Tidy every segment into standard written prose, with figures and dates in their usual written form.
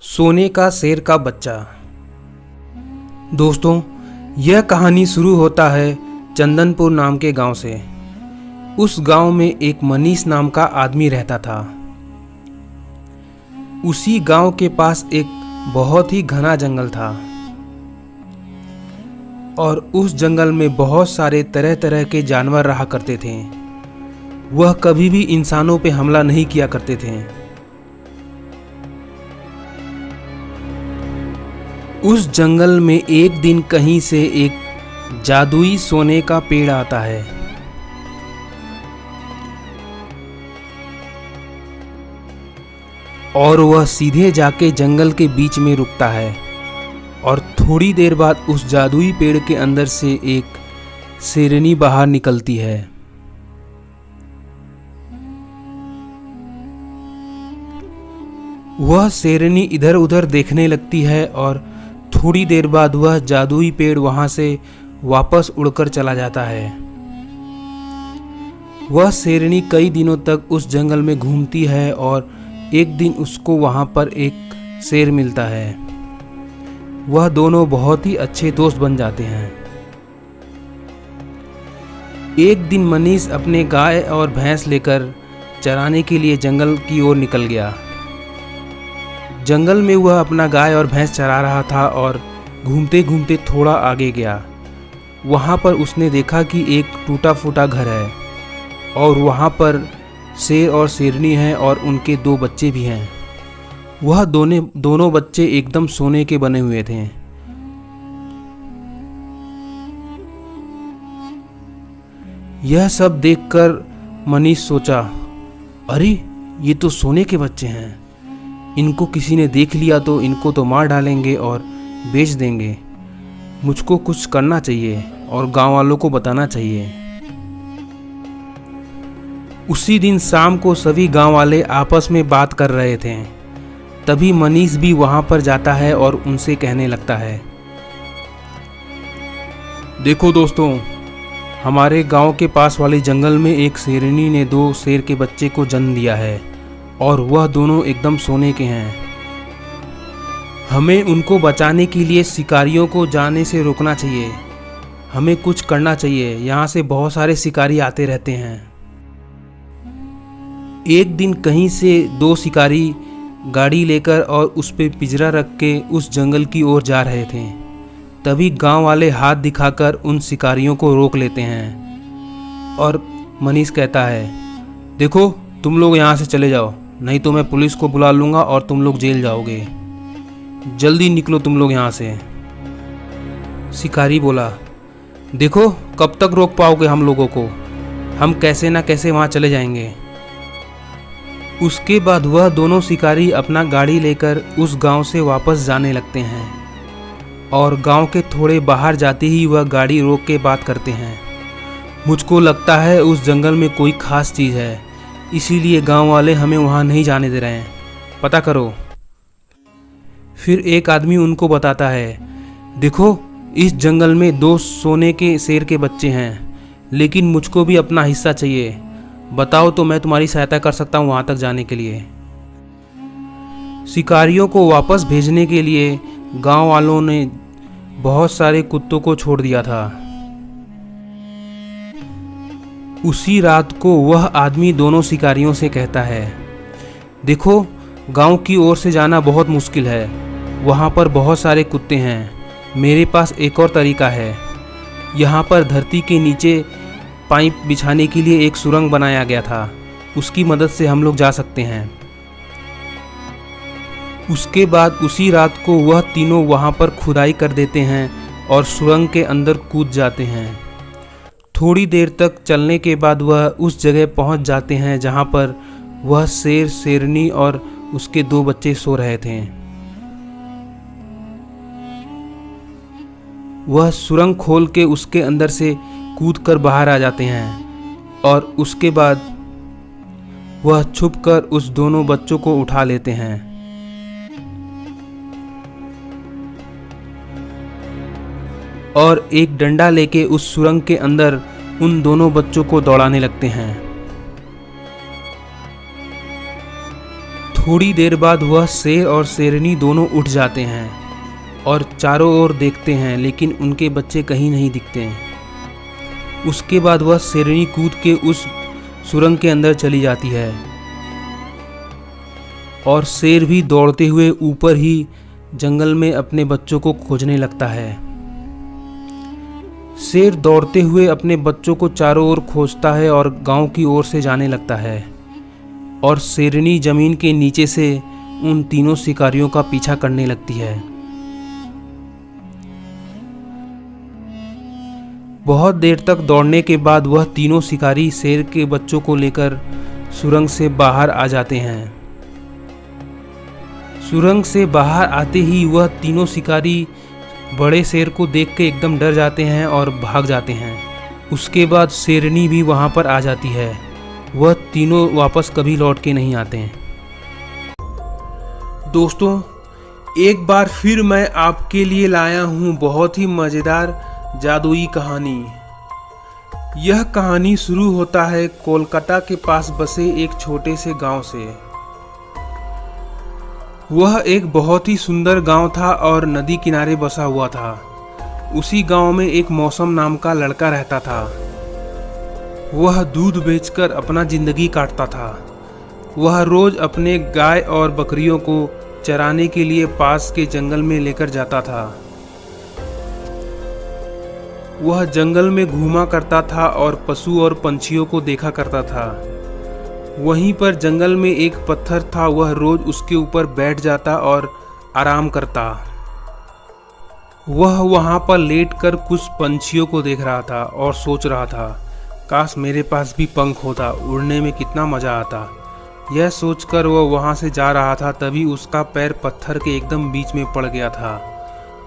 सोने का शेर का बच्चा। दोस्तों, यह कहानी शुरू होता है चंदनपुर नाम के गांव से। उस गांव में एक मनीष नाम का आदमी रहता था। उसी गांव के पास एक बहुत ही घना जंगल था और उस जंगल में बहुत सारे तरह तरह के जानवर रहा करते थे। वह कभी भी इंसानों पे हमला नहीं किया करते थे। उस जंगल में एक दिन कहीं से एक जादुई सोने का पेड़ आता है। और वह सीधे जाके जंगल के बीच में रुकता है और थोड़ी देर बाद उस जादुई पेड़ के अंदर से एक शेरनी बाहर निकलती है। वह शेरनी इधर उधर देखने लगती है और थोड़ी देर बाद वह जादुई पेड़ वहां से वापस उड़कर चला जाता है। वह शेरनी कई दिनों तक उस जंगल में घूमती है और एक दिन उसको वहां पर एक शेर मिलता है। वह दोनों बहुत ही अच्छे दोस्त बन जाते हैं। एक दिन मनीष अपने गाय और भैंस लेकर चराने के लिए जंगल की ओर निकल गया। जंगल में वह अपना गाय और भैंस चरा रहा था और घूमते घूमते थोड़ा आगे गया। वहाँ पर उसने देखा कि एक टूटा फूटा घर है और वहाँ पर शेर और शेरनी हैं और उनके दो बच्चे भी हैं। वह दोनों बच्चे एकदम सोने के बने हुए थे। यह सब देखकर मनीष सोचा, अरे ये तो सोने के बच्चे हैं। इनको किसी ने देख लिया तो इनको तो मार डालेंगे और बेच देंगे। मुझको कुछ करना चाहिए और गांव वालों को बताना चाहिए। उसी दिन शाम को सभी गांव वाले आपस में बात कर रहे थे। तभी मनीष भी वहां पर जाता है और उनसे कहने लगता है, देखो दोस्तों, हमारे गांव के पास वाले जंगल में एक शेरनी ने दो शेर के बच्चे को जन्म दिया है और वह दोनों एकदम सोने के हैं। हमें उनको बचाने के लिए शिकारियों को जाने से रोकना चाहिए। हमें कुछ करना चाहिए। यहाँ से बहुत सारे शिकारी आते रहते हैं। एक दिन कहीं से दो शिकारी गाड़ी लेकर और उस पे पिंजरा रख के उस जंगल की ओर जा रहे थे। तभी गांव वाले हाथ दिखाकर उन शिकारियों को रोक लेते हैं और मनीष कहता है, देखो तुम लोग यहाँ से चले जाओ, नहीं तो मैं पुलिस को बुला लूँगा और तुम लोग जेल जाओगे। जल्दी निकलो तुम लोग यहाँ से। शिकारी बोला, देखो कब तक रोक पाओगे हम लोगों को? हम कैसे ना कैसे वहाँ चले जाएंगे। उसके बाद वह दोनों शिकारी अपना गाड़ी लेकर उस गांव से वापस जाने लगते हैं और गांव के थोड़े बाहर जाते ही वह गाड़ी रोक के बात करते हैं। मुझको लगता है उस जंगल में कोई खास चीज़ है, इसीलिए गांव वाले हमें वहां नहीं जाने दे रहे हैं। पता करो। फिर एक आदमी उनको बताता है, देखो इस जंगल में दो सोने के शेर के बच्चे हैं, लेकिन मुझको भी अपना हिस्सा चाहिए। बताओ तो मैं तुम्हारी सहायता कर सकता हूँ वहां तक जाने के लिए। शिकारियों को वापस भेजने के लिए गांव वालों ने बहुत सारे कुत्तों को छोड़ दिया था। उसी रात को वह आदमी दोनों शिकारियों से कहता है, देखो गांव की ओर से जाना बहुत मुश्किल है। वहां पर बहुत सारे कुत्ते हैं। मेरे पास एक और तरीका है। यहाँ पर धरती के नीचे पाइप बिछाने के लिए एक सुरंग बनाया गया था। उसकी मदद से हम लोग जा सकते हैं। उसके बाद उसी रात को वह तीनों वहां पर खुदाई कर देते हैं और सुरंग के अंदर कूद जाते हैं। थोड़ी देर तक चलने के बाद वह उस जगह पहुंच जाते हैं जहां पर वह शेर, शेरनी और उसके दो बच्चे सो रहे थे। वह सुरंग खोल के उसके अंदर से कूदकर बाहर आ जाते हैं और उसके बाद वह छुपकर उस दोनों बच्चों को उठा लेते हैं और एक डंडा लेके उस सुरंग के अंदर उन दोनों बच्चों को दौड़ाने लगते हैं। थोड़ी देर बाद वह शेर और शेरनी दोनों उठ जाते हैं और चारों ओर देखते हैं, लेकिन उनके बच्चे कहीं नहीं दिखते। उसके बाद वह शेरनी कूद के उस सुरंग के अंदर चली जाती है और शेर भी दौड़ते हुए ऊपर ही जंगल में अपने बच्चों को खोजने लगता है। शेर दौड़ते हुए अपने बच्चों को चारों ओर खोजता है और गांव की ओर से जाने लगता है और शेरनी जमीन के नीचे से उन तीनों शिकारियों का पीछा करने लगती है। बहुत देर तक दौड़ने के बाद वह तीनों शिकारी शेर के बच्चों को लेकर सुरंग से बाहर आ जाते हैं। सुरंग से बाहर आते ही वह तीनों शिकारी बड़े शेर को देख के एकदम डर जाते हैं और भाग जाते हैं। उसके बाद शेरनी भी वहां पर आ जाती है। वह तीनों वापस कभी लौट के नहीं आते हैं। दोस्तों, एक बार फिर मैं आपके लिए लाया हूं बहुत ही मज़ेदार जादुई कहानी। यह कहानी शुरू होता है कोलकाता के पास बसे एक छोटे से गांव से। वह एक बहुत ही सुंदर गांव था और नदी किनारे बसा हुआ था। उसी गांव में एक मौसम नाम का लड़का रहता था। वह दूध बेचकर अपना जिंदगी काटता था। वह रोज अपने गाय और बकरियों को चराने के लिए पास के जंगल में लेकर जाता था। वह जंगल में घूमा करता था और पशु और पंछियों को देखा करता था। वहीं पर जंगल में एक पत्थर था, वह रोज उसके ऊपर बैठ जाता और आराम करता। वह वहां पर लेटकर कुछ पंछियों को देख रहा था और सोच रहा था, काश मेरे पास भी पंख होता, उड़ने में कितना मजा आता। यह सोचकर वह वहां से जा रहा था, तभी उसका पैर पत्थर के एकदम बीच में पड़ गया था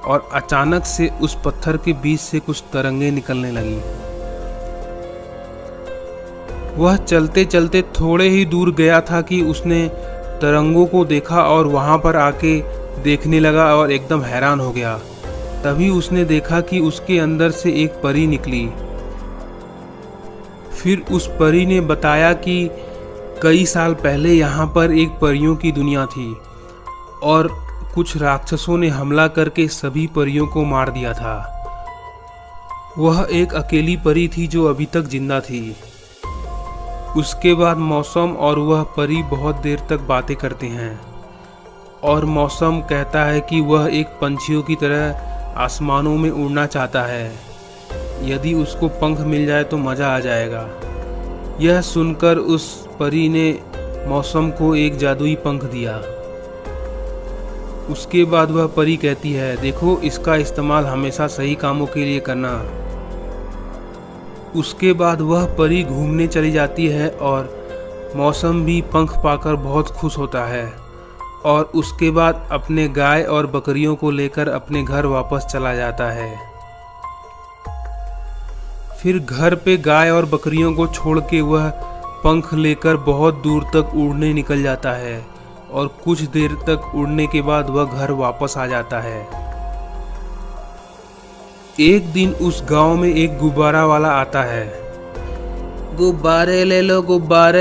और अचानक से उस पत्थर के बीच से कुछ तरंगें निकलने लगी। वह चलते चलते थोड़े ही दूर गया था कि उसने तरंगों को देखा और वहां पर आके देखने लगा और एकदम हैरान हो गया। तभी उसने देखा कि उसके अंदर से एक परी निकली। फिर उस परी ने बताया कि कई साल पहले यहाँ पर एक परियों की दुनिया थी और कुछ राक्षसों ने हमला करके सभी परियों को मार दिया था। वह एक अकेली परी थी जो अभी तक जिंदा थी। उसके बाद मौसम और वह परी बहुत देर तक बातें करते हैं और मौसम कहता है कि वह एक पंछियों की तरह आसमानों में उड़ना चाहता है। यदि उसको पंख मिल जाए तो मज़ा आ जाएगा। यह सुनकर उस परी ने मौसम को एक जादुई पंख दिया। उसके बाद वह परी कहती है, देखो इसका इस्तेमाल हमेशा सही कामों के लिए करना। उसके बाद वह परी घूमने चली जाती है और मौसम भी पंख पाकर बहुत खुश होता है और उसके बाद अपने गाय और बकरियों को लेकर अपने घर वापस चला जाता है। फिर घर पे गाय और बकरियों को छोड़ के वह पंख लेकर बहुत दूर तक उड़ने निकल जाता है और कुछ देर तक उड़ने के बाद वह घर वापस आ जाता है। एक दिन उस गांव में एक गुब्बारा वाला आता है। गुब्बारे ले लो गुब्बारे।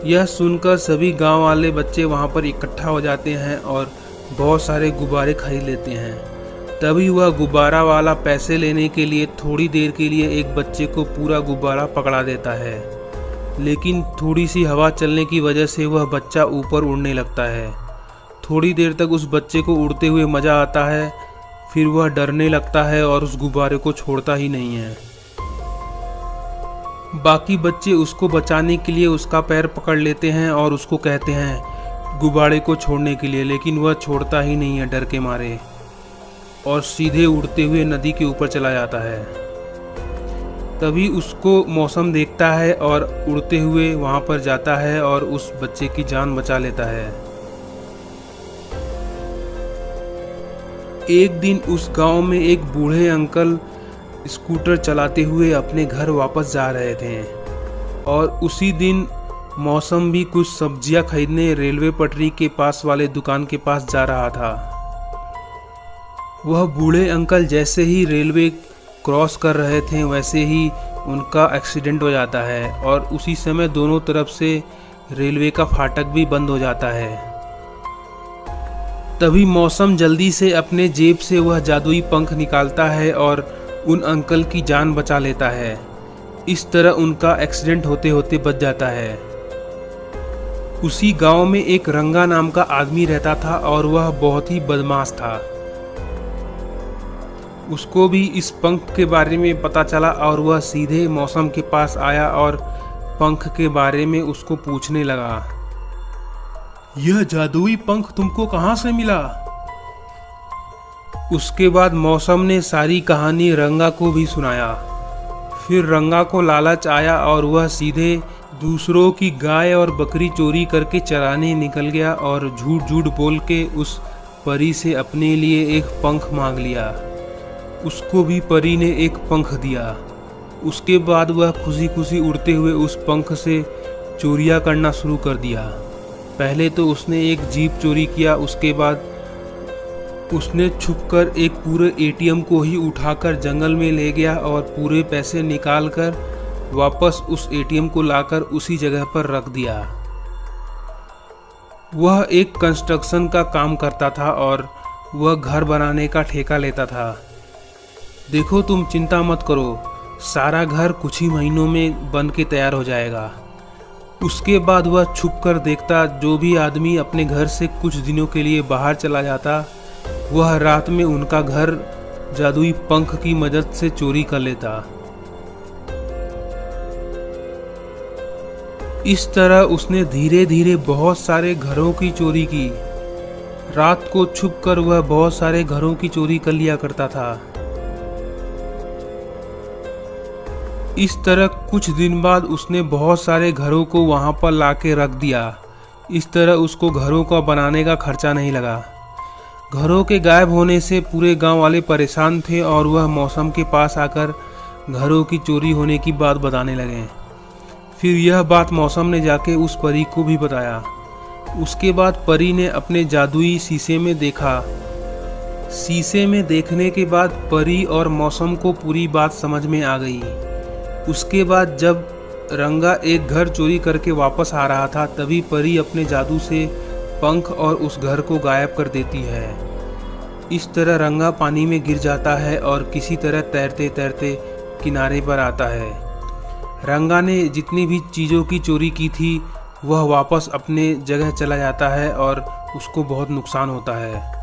यह सुनकर सभी गांव वाले बच्चे वहां पर इकट्ठा हो जाते हैं और बहुत सारे गुब्बारे खरीद लेते हैं। तभी वह गुब्बारा वाला पैसे लेने के लिए थोड़ी देर के लिए एक बच्चे को पूरा गुब्बारा पकड़ा देता है, लेकिन थोड़ी सी हवा चलने की वजह से वह बच्चा ऊपर उड़ने लगता है। थोड़ी देर तक उस बच्चे को उड़ते हुए मज़ा आता है, फिर वह डरने लगता है और उस गुब्बारे को छोड़ता ही नहीं है। बाकी बच्चे उसको बचाने के लिए उसका पैर पकड़ लेते हैं और उसको कहते हैं गुब्बारे को छोड़ने के लिए, लेकिन वह छोड़ता ही नहीं है डर के मारे और सीधे उड़ते हुए नदी के ऊपर चला जाता है। तभी उसको मौसम देखता है और उड़ते हुए वहां पर जाता है और उस बच्चे की जान बचा लेता है। एक दिन उस गांव में एक बूढ़े अंकल स्कूटर चलाते हुए अपने घर वापस जा रहे थे और उसी दिन मौसम भी कुछ सब्जियां खरीदने रेलवे पटरी के पास वाले दुकान के पास जा रहा था। वह बूढ़े अंकल जैसे ही रेलवे क्रॉस कर रहे थे वैसे ही उनका एक्सीडेंट हो जाता है और उसी समय दोनों तरफ से रेलवे का फाटक भी बंद हो जाता है। तभी मौसम जल्दी से अपने जेब से वह जादुई पंख निकालता है और उन अंकल की जान बचा लेता है। इस तरह उनका एक्सीडेंट होते होते बच जाता है। उसी गांव में एक रंगा नाम का आदमी रहता था और वह बहुत ही बदमाश था। उसको भी इस पंख के बारे में पता चला और वह सीधे मौसम के पास आया और पंख के बारे में उसको पूछने लगा। यह जादुई पंख तुमको कहाँ से मिला? उसके बाद मौसम ने सारी कहानी रंगा को भी सुनाया। फिर रंगा को लालच आया और वह सीधे दूसरों की गाय और बकरी चोरी करके चराने निकल गया और झूठ झूठ बोल के उस परी से अपने लिए एक पंख मांग लिया। उसको भी परी ने एक पंख दिया। उसके बाद वह खुशी खुशी उड़ते हुए उस पंख से चोरियां करना शुरू कर दिया। पहले तो उसने एक जीप चोरी किया, उसके बाद उसने छुपकर एक पूरे एटीएम को ही उठाकर जंगल में ले गया और पूरे पैसे निकालकर वापस उस एटीएम को लाकर उसी जगह पर रख दिया। वह एक कंस्ट्रक्शन का काम करता था और वह घर बनाने का ठेका लेता था। देखो तुम चिंता मत करो, सारा घर कुछ ही महीनों में बन के तैयार हो जाएगा। उसके बाद वह छुप कर देखता, जो भी आदमी अपने घर से कुछ दिनों के लिए बाहर चला जाता वह रात में उनका घर जादुई पंख की मदद से चोरी कर लेता। इस तरह उसने धीरे धीरे बहुत सारे घरों की चोरी की। रात को छुपकर वह बहुत सारे घरों की चोरी कर लिया करता था। इस तरह कुछ दिन बाद उसने बहुत सारे घरों को वहां पर लाके रख दिया। इस तरह उसको घरों का बनाने का खर्चा नहीं लगा। घरों के गायब होने से पूरे गांव वाले परेशान थे और वह मौसम के पास आकर घरों की चोरी होने की बात बताने लगे। फिर यह बात मौसम ने जाके उस परी को भी बताया। उसके बाद परी ने अपने जादुई शीशे में देखा। शीशे में देखने के बाद परी और मौसम को पूरी बात समझ में आ गई। उसके बाद जब रंगा एक घर चोरी करके वापस आ रहा था, तभी परी अपने जादू से पंख और उस घर को गायब कर देती है। इस तरह रंगा पानी में गिर जाता है और किसी तरह तैरते तैरते किनारे पर आता है। रंगा ने जितनी भी चीज़ों की चोरी की थी वह वापस अपने जगह चला जाता है और उसको बहुत नुकसान होता है।